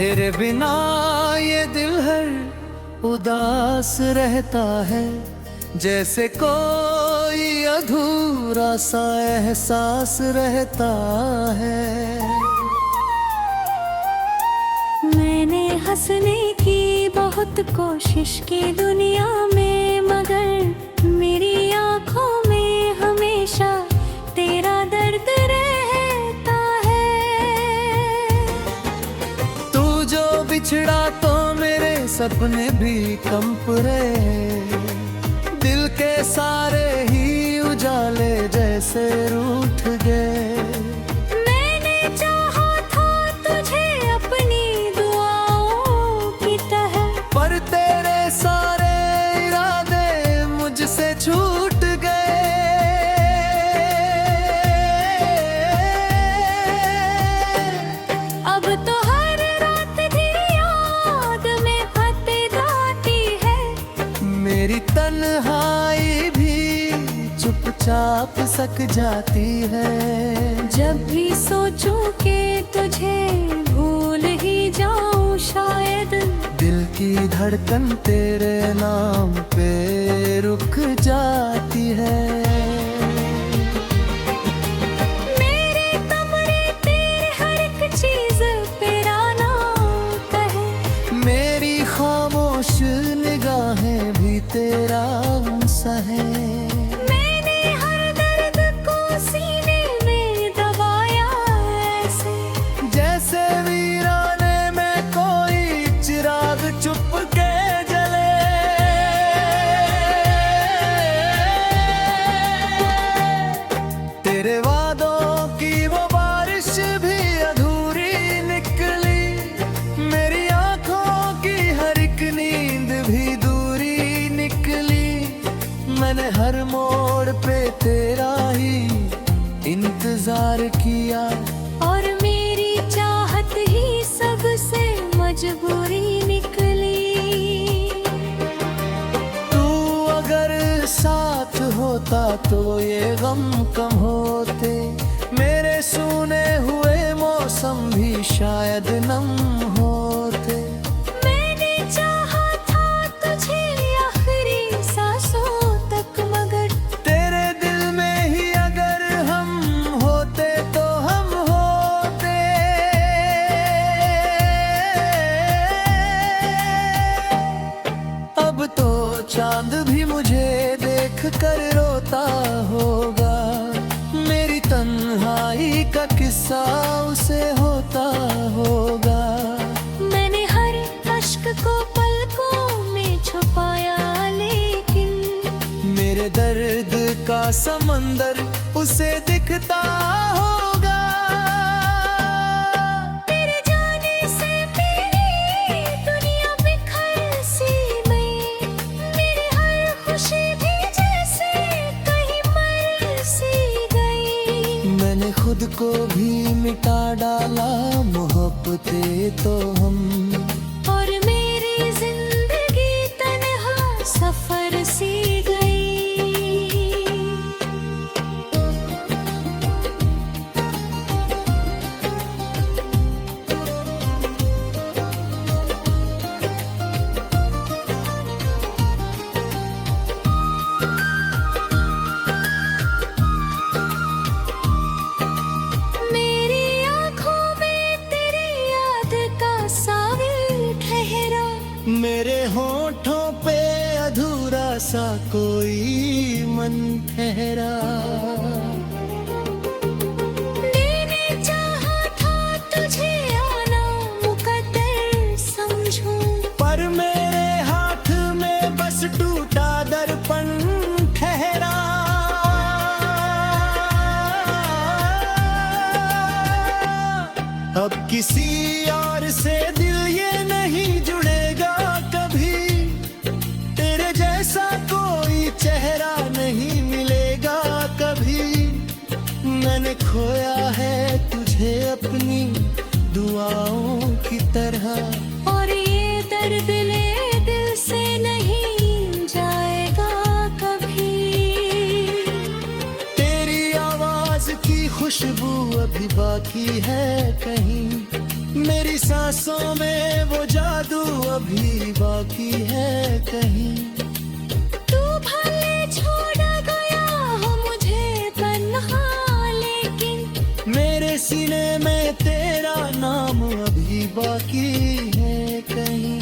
तेरे बिना ये दिल हर उदास रहता है, जैसे कोई अधूरा सा एहसास रहता है। मैंने हंसने की बहुत कोशिश की दुनिया में, मगर मेरी आंखों में हमेशा तेरा दर्द रहता है। तू जो बिछड़ा तो मेरे सपने भी कंप रहे, दिल के सारे ही उजाले जैसे रूठ गए। मैंने चाहा था तुझे अपनी दुआओं की तरह, पर तेरे सारे इरादे मुझसे छूट गए। अब तो हर रात की याद में आती जाती है। मेरी तन्हाई भी चुपचाप सक जाती है। जब भी सोचूं कि तुझे भूल ही जाऊं, शायद दिल की धड़कन तेरे नाम पे रुक जाती है। मेरे कमरे तेरे हर एक चीज तेरा नाम कहे, मेरी खामोश निगाहें भी तेरा सहे। मैंने हर दर्द को सीने में दबाया ऐसे, जैसे वीराने में कोई चिराग चुप के जले। तेरे वादों की वो बारिश भी अधूरी निकली, मेरी आंखों की हर एक नींद भी दूरी निकली। मैंने हर मोड़ पे तेरा ही इंतजार किया, और मेरी चाहत ही सबसे मजबूरी निकली। तू अगर साथ होता तो ये गम कम होते, मेरे सूने हुए मौसम भी शायद नम होते। मैंने चाहा था तुझे आखिरी सांसों तक, मगर तेरे दिल में ही अगर हम होते तो हम होते। अब तो चांद भी मुझे देख कर रोता होगा, मेरी तन्हाई का किस्सा उसे होता होगा। मैंने हर अश्क को पलकों में छुपाया, लेकिन मेरे दर्द का समंदर उसे दिखता होगा। तेरे जाने से मेरी दुनिया बिखर सी गई, मेरी हर खुशी भी जैसे कहीं मर सी गई। मैंने खुद को भी मिटा डाला, मोहब्बतें तो हम। और मेरी जिंदगी तन्हा सफर सी गई। मेरी आंखों में तेरी याद का साहिल ठहरा, मेरे होठों पे अधूरा सा कोई मन ठहरा। मैंने चाहा था तुझे आना मुकद्दर समझूं, पर मेरे हाथ में बस टूटा दर्पण ठहरा। अब किसी और से दिल ये नहीं जुड़ेगा कभी, तेरे जैसा कोई चेहरा नहीं मिलेगा कभी। मैंने खोया है तुझे अपनी दुआओं की तरह, और ये दर्द ले दिल से नहीं जाएगा कभी। तेरी आवाज की खुशबू अभी बाकी है कहीं, मेरी सांसों में वो जादू अभी बाकी है कहीं। तू भले छोड़ गया हो मुझे तन्हा, लेकिन मेरे सीने में तेरा नाम अभी बाकी है कहीं।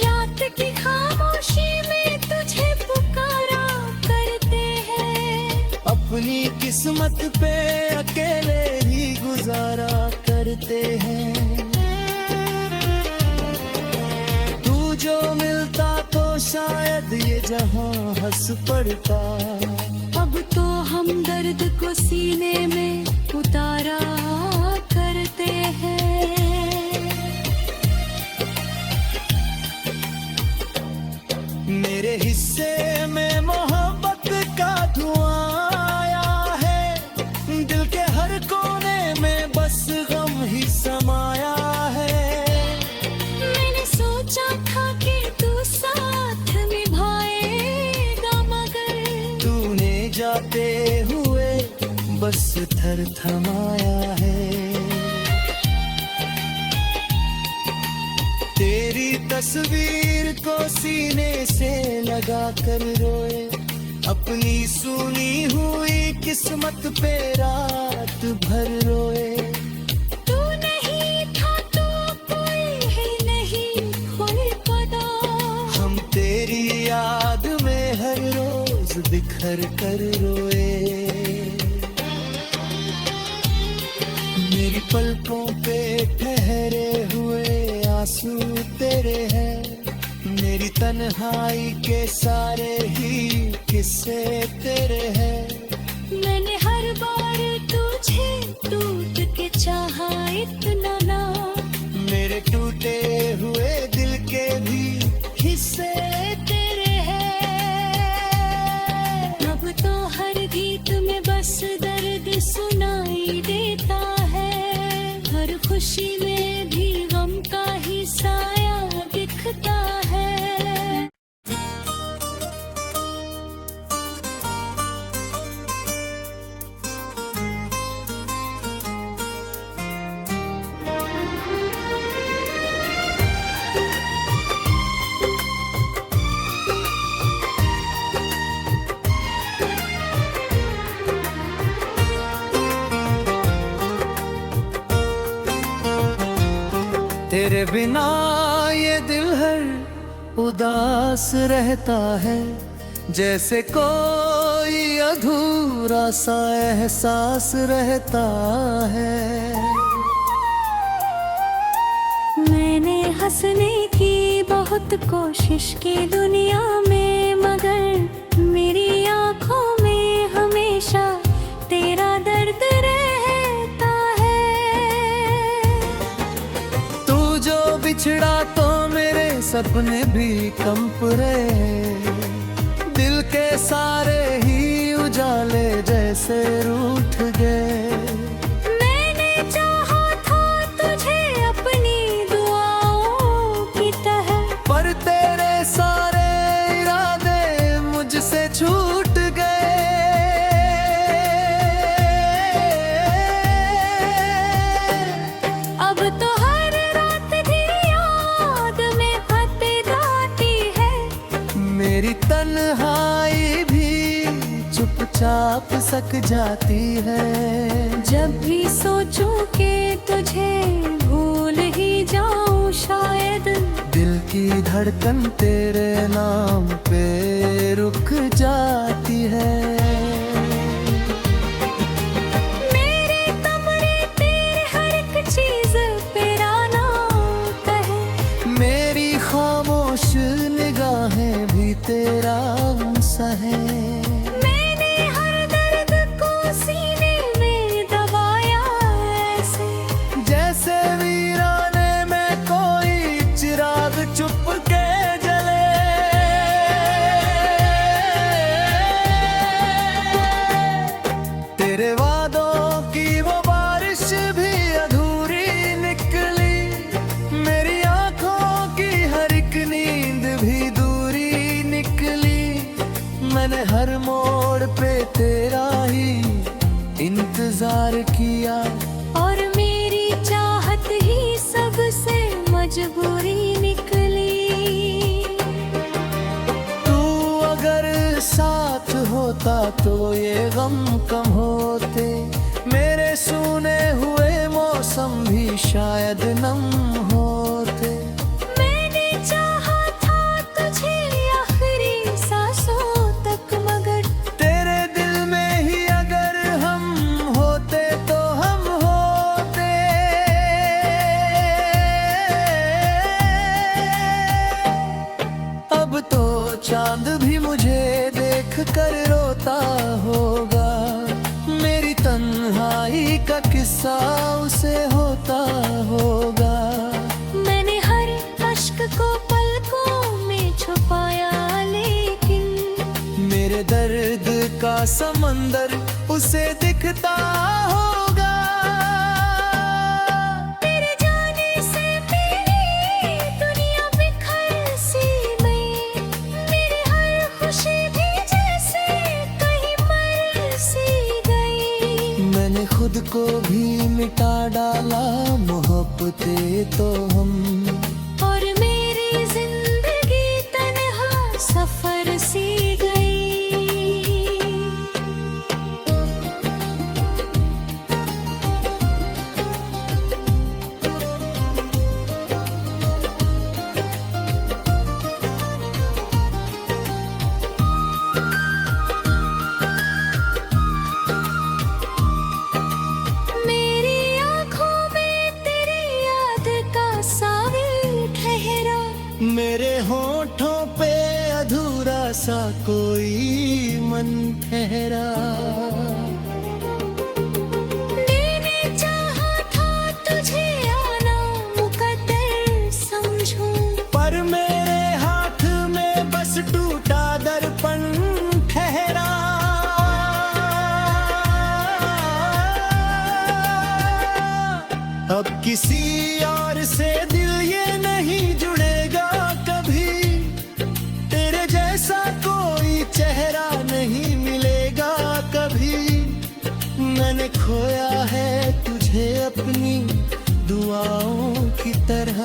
रात की खामोशी में तुझे पुकारा करते हैं। अपनी किस्मत पे अकेले ही गुजारा करते हैं। तू जो मिलता तो शायद ये जहां हंस पड़ता। अब तो हम दर्द को सीने में उतारा करते हैं। मेरे हिस्से में मोहब्बत का धुआं आया है। दिल के हर कोने में बस गम ही समाया है। मैंने सोचा था कि तू साथ निभाएगा, मगर तूने जाते हुए बस थर थमाया है। तेरी तस्वीर को सीने से लगा कर रोए। अपनी सुनी हुई किस्मत पे रात भर रोए। तू नहीं था तो कोई ही नहीं खोए पदा। हम तेरी याद में हर रोज बिखर कर रोए। मेरी पलकों पे ठहरे हुए आंसू तेरे हैं। मेरी तन्हाई के सारे ही किस्से तेरे हैं। मैंने हर बार तुझे टूट के चाहा इतना ना। मेरे टूटे हुए दिल के भी हिस्से तेरे हैं। अब तो हर गीत में बस दर्द सुनाई देता है। हर खुशी में भी गम का ही साया दिखता है। तेरे बिना ये दिल हर उदास रहता है। जैसे कोई अधूरा सा एहसास रहता है। मैंने हंसने की बहुत कोशिश की दुनिया में, मगर मेरी आंखों में हमेशा तेरा दर्द रहता है। तू जो बिछड़ा तो मेरे सपने भी कंप रहे। दिल के सारे ही उजाले जैसे रूठ गए। मैंने चाहा था तुझे अपनी दुआओं की तरह, पर तेरे सारे इरादे मुझसे छूट गए। अब तो हर रात की याद में फतेह गाती है। मेरी तन्हाई भी चुपचाप सक जाती है। जब भी सोचूं कि तुझे भूल ही जाऊं, शायद दिल की धड़कन तेरे नाम पे रुक जाती है। मेरे कमरे तेरे हर एक चीज पे राना कहे। मेरी खामोश निगाहें भी तेरा सहे। मैंने हर दर्द को सीने में दबाया ऐसे, जैसे वीराने में कोई चिराग चुप के जले। प्यार किया, और मेरी चाहत ही सबसे मजबूरी निकली। तू अगर साथ होता तो ये गम कम होते, मेरे सूने हुए मौसम भी शायद नम होते। मैंने चाहा था तुझे आखिरी सांसों तक, मगर तेरे दिल में ही अगर हम होते तो हम होते। अब तो चांद भी मुझे देख कर रोता होगा, मेरी तन्हाई का किस्सा उसे होता होगा। मैंने हर अश्क को पलकों में छुपाया, लेकिन मेरे दर्द का समंदर उसे दिखता होगा। तेरे जाने से मेरी दुनिया बिखर सी गई, मेरी हर खुशी भी जैसे कहीं मर सी गई। मैंने खुद को भी मिटा डाला, मोहब्बतें तो हम, और मेरी जिंदगी तन्हा सफर सी गई। मेरी आँखों में तेरी याद का साविल ठहरा, मेरे होठों पे अधूरा सा कोई मन ठहरा। मैंने चाहा था तुझे आना मुकद्दर समझूं, पर मेरे हाथ में बस टूटा दर्पण ठहरा। अब किसी और से दिल ये नहीं जुड़ेगा कभी, तेरे जैसा कोई चेहरा नहीं मिलेगा कभी। मैंने खोया है तुझे अपनी दुआओं की तरह,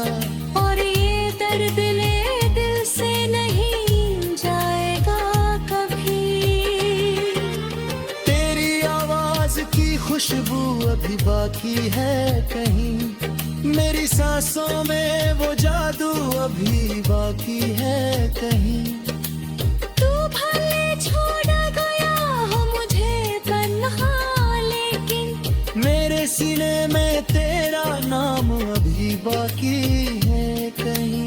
और ये दर्द ले दिल से नहीं जाएगा कभी। तेरी आवाज की खुशबू अभी बाकी है कहीं, मेरी सांसों में वो जादू अभी बाकी है कहीं। तू भले छोड़ गया हो मुझे तन्हा, लेकिन मेरे सीने में तेरा नाम अभी बाकी है कहीं।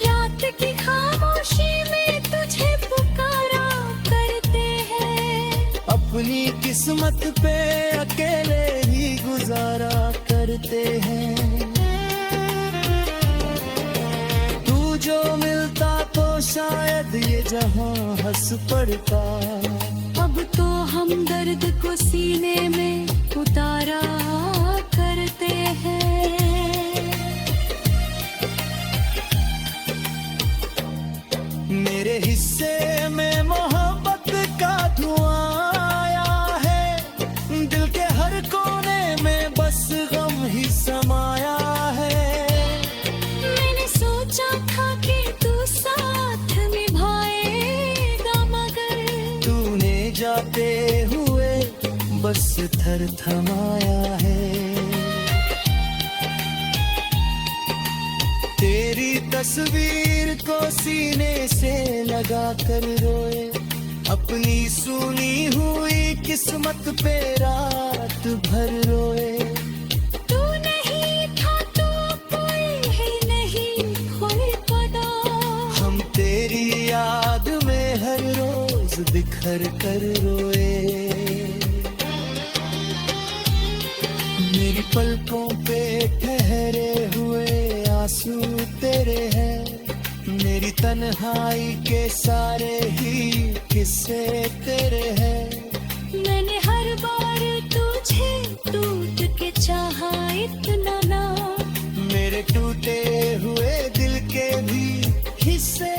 रात की खामोशी में तुझे पुकारा करते हैं, अपनी किस्मत पे अकेले ही गुजारा करते हैं। तू जो मिलता तो शायद ये जहां हंस पड़ता। अब तो हम दर्द को सीने में उतारा करते हैं। मेरे हिस्से में मोहब्बत का धुआं आया है, दिल के हर कोने में बस गम ही समाया है। मैंने सोचा था कि तू साथ निभाएगा, मगर तूने जाते हुए बस थर थमाया है। तेरी तस्वीर को सीने से लगा कर रोए, अपनी सुनी हुई किस्मत पे रात भर रोए। तू नहीं था तो कोई ही नहीं खोल पाता, हम तेरी याद में हर रोज बिखर कर रोए। मेरी पलकों पे ठहरे हुए आंसू तेरे हैं, मेरी तन्हाई के सारे ही किस्से तेरे हैं। मैंने हर बार तू मुझे टूट के चाहा इतना ना, मेरे टूटे हुए दिल के भी हिस्से